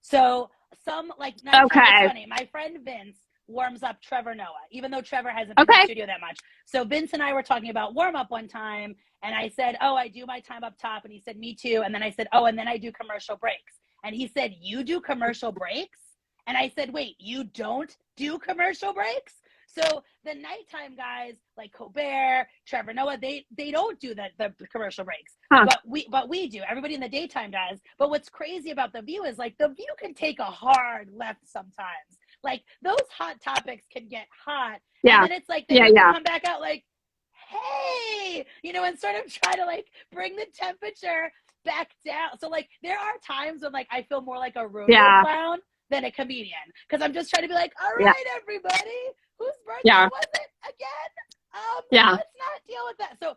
So some like it's funny. My friend Vince warms up Trevor Noah, even though Trevor hasn't been in the studio that much. So Vince and I were talking about warm up one time and I said, oh, I do my time up top. And he said, me too. And then I said, oh, and then I do commercial breaks. And he said, you do commercial breaks? And I said, wait, you don't do commercial breaks? So the nighttime guys like Colbert, Trevor Noah, they don't do the commercial breaks, but we do. Everybody in the daytime does. But what's crazy about The View is like The View can take a hard left sometimes. Like those hot topics can get hot, and then it's like they come back out like, hey, you know, and sort of try to like bring the temperature back down. So like there are times when like I feel more like a rodeo clown than a comedian because I'm just trying to be like, all right, everybody. Whose birthday was it again? Let's not deal with that. So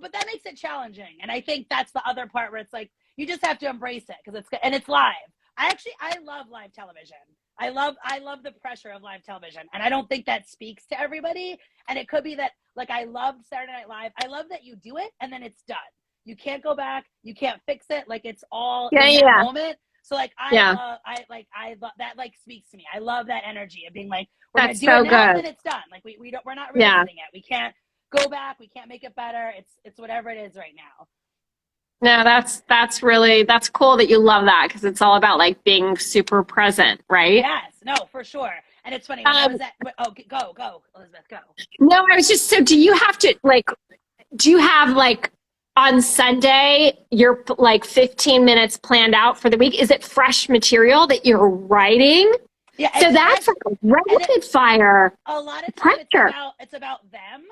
but that makes it challenging. And I think that's the other part where it's like, you just have to embrace it because it's live. I love live television. I love the pressure of live television. And I don't think that speaks to everybody. And it could be that like, I love Saturday Night Live. I love that you do it and then it's done. You can't go back. You can't fix it. Like it's all in that moment. So like I love that like speaks to me. I love that energy of being like, we're gonna do it now and then it's done. Like we're not revisiting it. We can't go back. We can't make it better. It's whatever it is right now. No, that's cool that you love that because it's all about like being super present, right? Yes, no, for sure. And it's funny. When I was at, go, Elizabeth, go. No, I was just, so do you have on Sunday, you're like 15 minutes planned out for the week. Is it fresh material that you're writing? Yeah. So that's like rapid fire. A lot of times it's about them.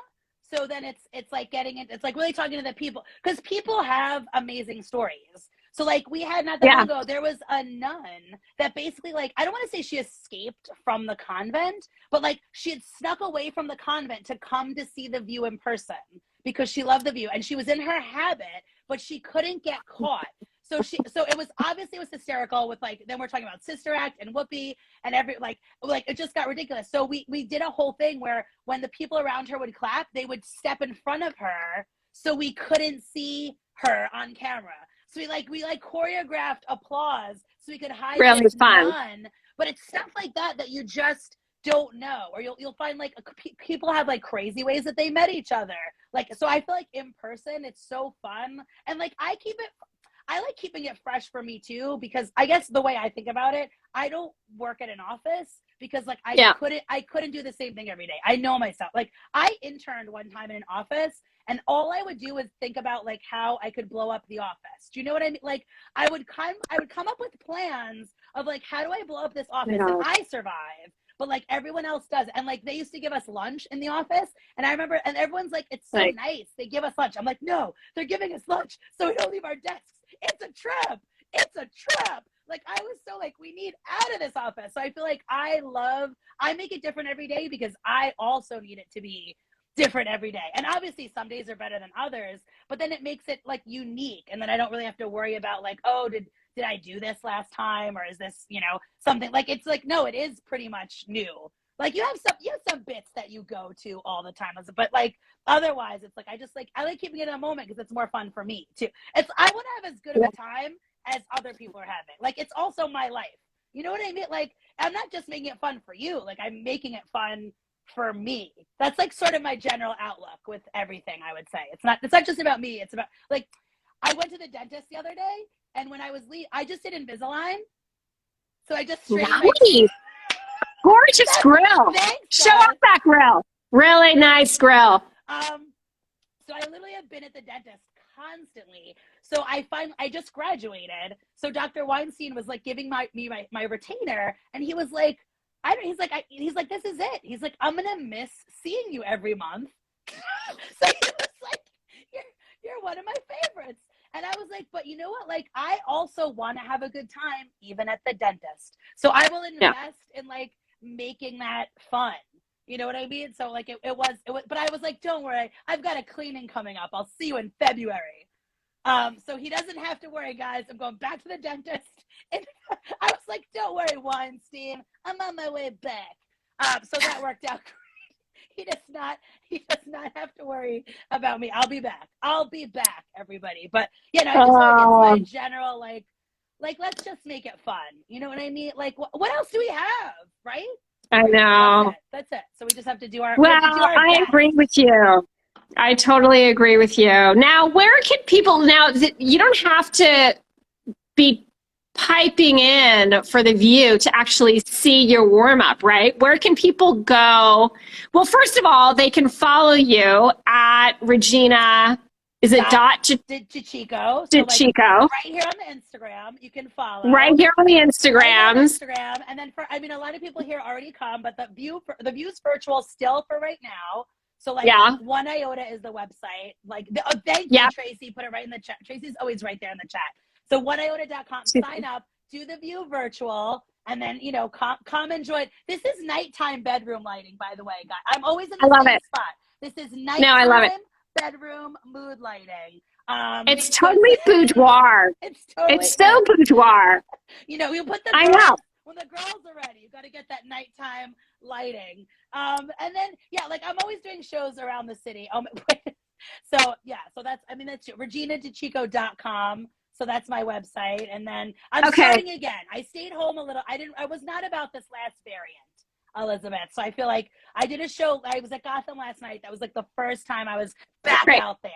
So then it's like getting it. It's like really talking to the people, because people have amazing stories. So like we had not that long ago, there was a nun that basically, like, I don't want to say she escaped from the convent, but like she had snuck away from the convent to come to see the view in person because she loved the view, and she was in her habit, but she couldn't get caught. So it was obviously, it was hysterical with, like, then we're talking about Sister Act and Whoopi and like it just got ridiculous. So we did a whole thing where when the people around her would clap, they would step in front of her so we couldn't see her on camera. So we choreographed applause so we could hide this nun. But it's stuff like that you just don't know, or you'll find like people have like crazy ways that they met each other. Like, so I feel like in person it's so fun, and like I like keeping it fresh for me too, because I guess the way I think about it, I don't work at an office because like I couldn't do the same thing every day. I know myself. Like I interned one time in an office, and all I would do was think about like how I could blow up the office. Do you know what I mean? Like I would come up with plans of like, how do I blow up this office? And I survive, but like everyone else does. And like they used to give us lunch in the office, and I remember, and everyone's like, it's so nice, they give us lunch. I'm like, no, they're giving us lunch so we don't leave our desks. It's a trap. It's a trap. Like I was so like, we need out of this office. So I feel like I make it different every day because I also need it to be different every day. And obviously some days are better than others, but then it makes it like unique. And then I don't really have to worry about like, oh, did I do this last time? Or is this, something like, it's like, no, it is pretty much new. Like you have some bits that you go to all the time, but like otherwise it's like, I like keeping it in a moment because it's more fun for me too. I want to have as good of a time as other people are having. Like it's also my life. You know what I mean? Like I'm not just making it fun for you. Like I'm making it fun for me. That's like sort of my general outlook with everything, I would say. It's not just about me. It's about, like, I went to the dentist the other day, and when I was I just did Invisalign. So I just straightened my teeth. Gorgeous grill. Thanks, show off that grill. Really nice grill. So I literally have been at the dentist constantly. So I just graduated. So Dr. Weinstein was like giving me my retainer, and he was like, he's like, this is it. He's like, I'm gonna miss seeing you every month. So he was like, you're one of my favorites. And I was like, but you know what? Like, I also want to have a good time even at the dentist. So I will invest in like making that fun. You know what I mean? So like it was, but I was like, don't worry, I've got a cleaning coming up. I'll see you in February. So he doesn't have to worry, guys. I'm going back to the dentist. And I was like, don't worry, Weinstein, I'm on my way back. So that worked out great. He does not have to worry about me. I'll be back, everybody. But it's my general like let's just make it fun. You know what I mean? Like what else do we have, right? I know. That's it. So we just have to do our I agree with you. I totally agree with you. Now, where can people you don't have to be piping in for the view to actually see your warm-up, right? Where can people go? Well, first of all, they can follow you at Regina. Is it DeCicco? DeCicco. Right here on the Instagram, you can follow. Right here on the Instagrams. And then a lot of people here already come, but the view's virtual still for right now. So like 1 Iota is the website. Like thank you, Tracy. Put it right in the chat. Tracy's always right there in the chat. So 1iota.com, sign up, do the view virtual, and then, come enjoy it. This is nighttime bedroom lighting, by the way, guys. I'm always in the same spot. This is nighttime bedroom mood lighting. It's totally boudoir. It's so boudoir. You put the when the girls are ready, you got to get that nighttime lighting. And then, I'm always doing shows around the city. So that's ReginaDeCicco.com. So that's my website. And then I'm starting again. I stayed home a little. I was not about this last variant, Elizabeth. So I feel like I did a show. I was at Gotham last night. That was like the first time I was back out there.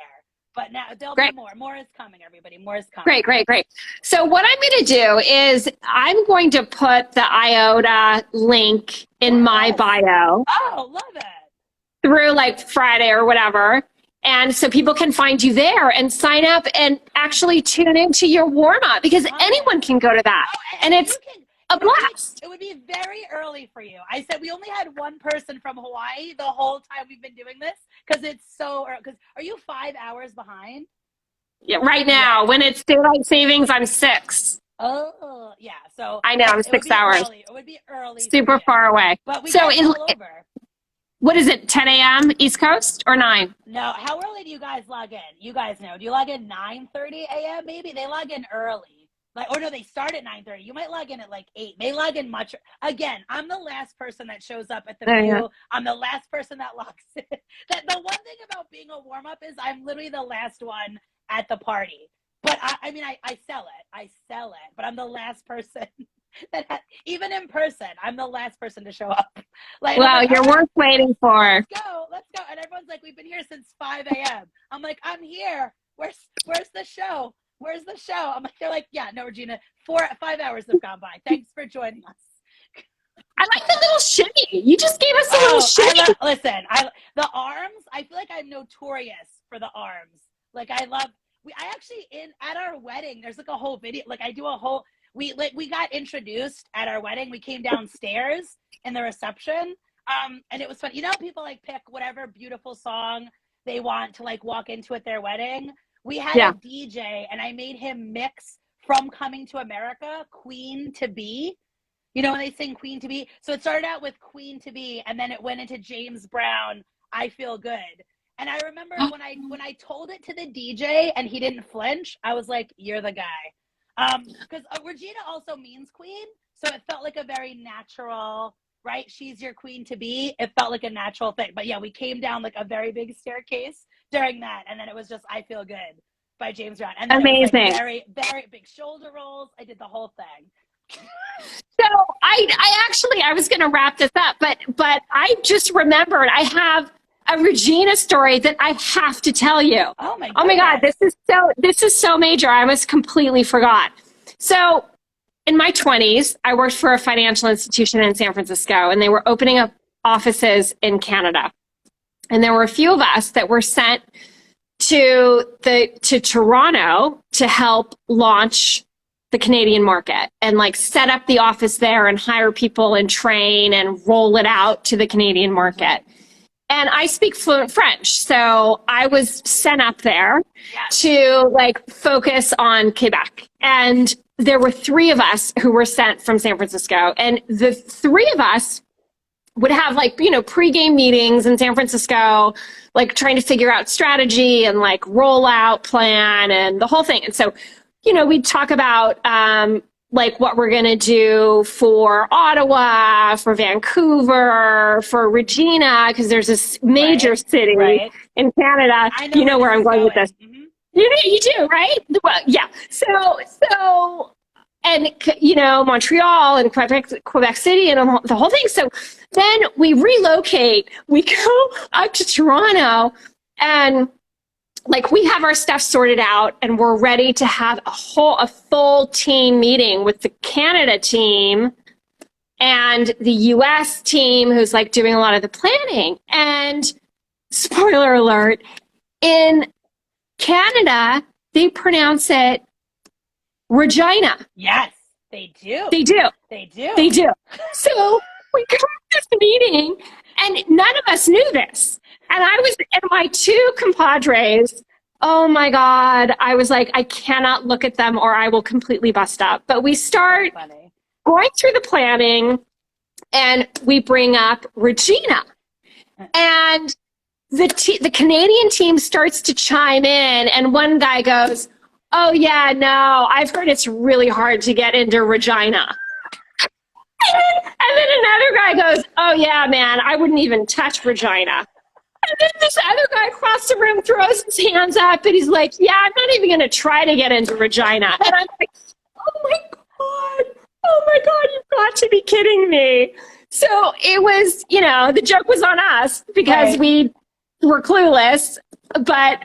But now there'll be more. More is coming, everybody. More is coming. Great. So what I'm going to do is I'm going to put the Iota link in my bio. Oh, love it. Through like Friday or whatever. And so people can find you there and sign up and actually tune into your warm-up because anyone can go to that. And it's a blast. It would be very early for you. I said we only had one person from Hawaii the whole time we've been doing this because it's so early. Because are you 5 hours behind? Yeah, right now, when it's daylight savings, I'm 6. Oh, yeah. So I know, I'm 6 hours. It would be early. Super far away. But we so get all over. What is it, 10 a.m. East Coast or 9? No, how early do you guys log in? You guys know. Do you log in 9:30 a.m. maybe? They log in early. Like, or no, they start at 9:30. You might log in at like 8. They log in much. Again, I'm the last person that shows up at the view. Yeah. I'm the last person that logs in. The one thing about being a warm-up is I'm literally the last one at the party. But I mean, I sell it. I sell it. But I'm the last person that even in person, I'm the last person to show up. Like, wow, you're worth waiting for. Let's go. And everyone's like, we've been here since 5 a.m. I'm like, I'm here. Where's the show? Where's the show? I'm like, they're like, yeah, no, Regina, 5 hours have gone by. Thanks for joining us. I like the little shimmy. You just gave us a little shimmy. The arms, I feel like I'm notorious for the arms. Like I actually at our wedding, there's like a whole video, like I do a whole, we got introduced at our wedding. We came downstairs in the reception. And it was fun. You know, people like pick whatever beautiful song they want to like walk into at their wedding. We had a DJ and I made him mix From Coming to America, Queen to Be. You know, when they sing Queen to Be. So it started out with Queen to Be and then it went into James Brown, I Feel Good. And I remember when I told it to the DJ and he didn't flinch, I was like, you're the guy. Because Regina also means queen. So it felt like a very natural, right? She's your queen to be. It felt like a natural thing. But yeah, we came down like a very big staircase during that. And then it was just I Feel Good by James Brown. And then amazing. It was like very, very big shoulder rolls. I did the whole thing. So I was going to wrap this up, but I just remembered I have a Regina story that I have to tell you. Oh my God, this is so major. I almost completely forgot. So in my 20s, I worked for a financial institution in San Francisco, and they were opening up offices in Canada. And there were a few of us that were sent to Toronto to help launch the Canadian market and like set up the office there and hire people and train and roll it out to the Canadian market. And I speak fluent French, so I was sent up there to like focus on Quebec. And there were 3 of us who were sent from San Francisco, and the 3 of us would have like, you know, pre-game meetings in San Francisco, like trying to figure out strategy and like rollout plan and the whole thing. And so, you know, we'd talk about like what we're going to do for Ottawa, for Vancouver, for Regina, because there's this major city in Canada. You know where I'm going with this. Mm-hmm. You do, right? Well, yeah. So, and, you know, Montreal and Quebec City and the whole thing. So then we relocate. We go up to Toronto and like we have our stuff sorted out and we're ready to have a full team meeting with the Canada team and the US team who's like doing a lot of the planning. And spoiler alert, in Canada, they pronounce it Regina. Yes, they do. They do. They do. They do. So we go to this meeting and none of us knew this. And my 2 compadres, oh my God, I was like, I cannot look at them or I will completely bust up. But we start going through the planning and we bring up Regina. And the Canadian team starts to chime in and one guy goes, oh yeah, no, I've heard it's really hard to get into Regina. And then another guy goes, oh yeah, man, I wouldn't even touch Regina. And then this other guy across the room throws his hands up and he's like, yeah, I'm not even going to try to get into Regina. And I'm like, oh my God, you've got to be kidding me. So it was, you know, the joke was on us because we were clueless, but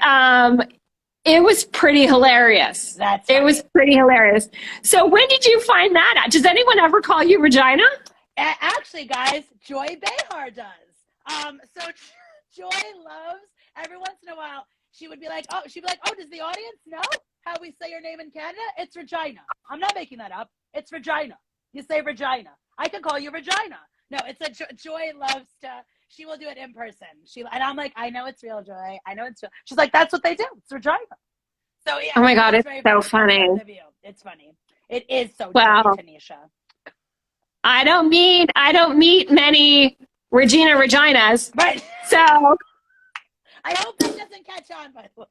it was pretty hilarious. It was pretty hilarious. So when did you find that out? Does anyone ever call you Regina? Actually, guys, Joy Behar does. So Joy loves, every once in a while, she would be like, oh, does the audience know how we say your name in Canada? It's Regina. I'm not making that up. It's Regina. You say Regina. I could call you Regina. No, it's a Joy loves to. She will do it in person. And I'm like, I know it's real, Joy. I know it's real. She's like, that's what they do. It's Regina. So yeah. Oh my God, it's so funny. It's funny. It is so wow. funny, Tanisha. I don't meet many Regina Reginas. Right. So I hope that doesn't catch on, by the way.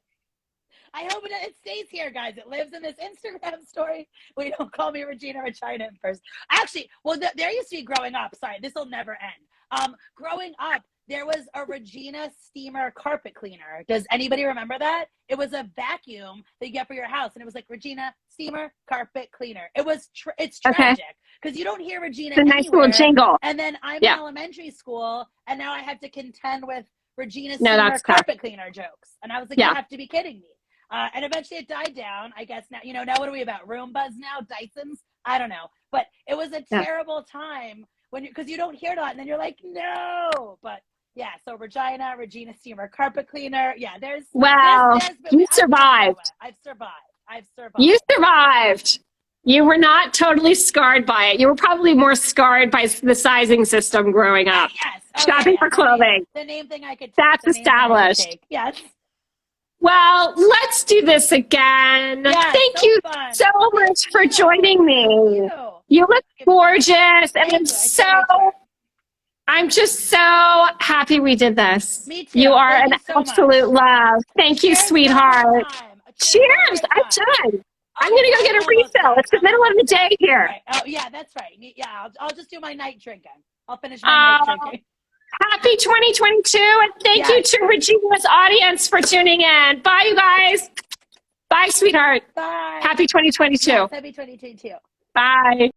I hope it stays here, guys. It lives in this Instagram story. We don't call me Regina Regina in person. Actually, well, there used to be growing up. Sorry, this will never end. Growing up, there was a Regina steamer carpet cleaner. Does anybody remember that? It was a vacuum that you get for your house, and it was like Regina steamer carpet cleaner. It's tragic because you don't hear Regina it's a nice little jingle. And then I'm in elementary school, and now I have to contend with Regina steamer carpet cleaner jokes. And I was like, you have to be kidding me. And eventually it died down. I guess now, now what are we about? Roombas now? Dysons? I don't know. But it was a terrible time because you don't hear it a lot, and then you're like, no. But yeah, so Regina steamer carpet cleaner. Yeah, you survived. I've survived. You survived. You were not totally scarred by it. You were probably more scarred by the sizing system growing up. Yes. Shopping for clothing. The name thing I could take. That's established. Yes. Well, let's do this again. Yes, Thank you so much for joining me. You look gorgeous, and I'm just so happy we did this. Me too. You are an absolute love. Thank you, sweetheart. Cheers. I'm done. I'm going to go get a refill. It's the middle of the day here. Right. Oh, yeah, that's right. Yeah, I'll just do my night drinking. I'll finish my night drinking. Happy 2022, and thank you to Regina's audience for tuning in. Bye, you guys. Bye, sweetheart. Bye. Happy 2022. Yes, happy 2022. Bye.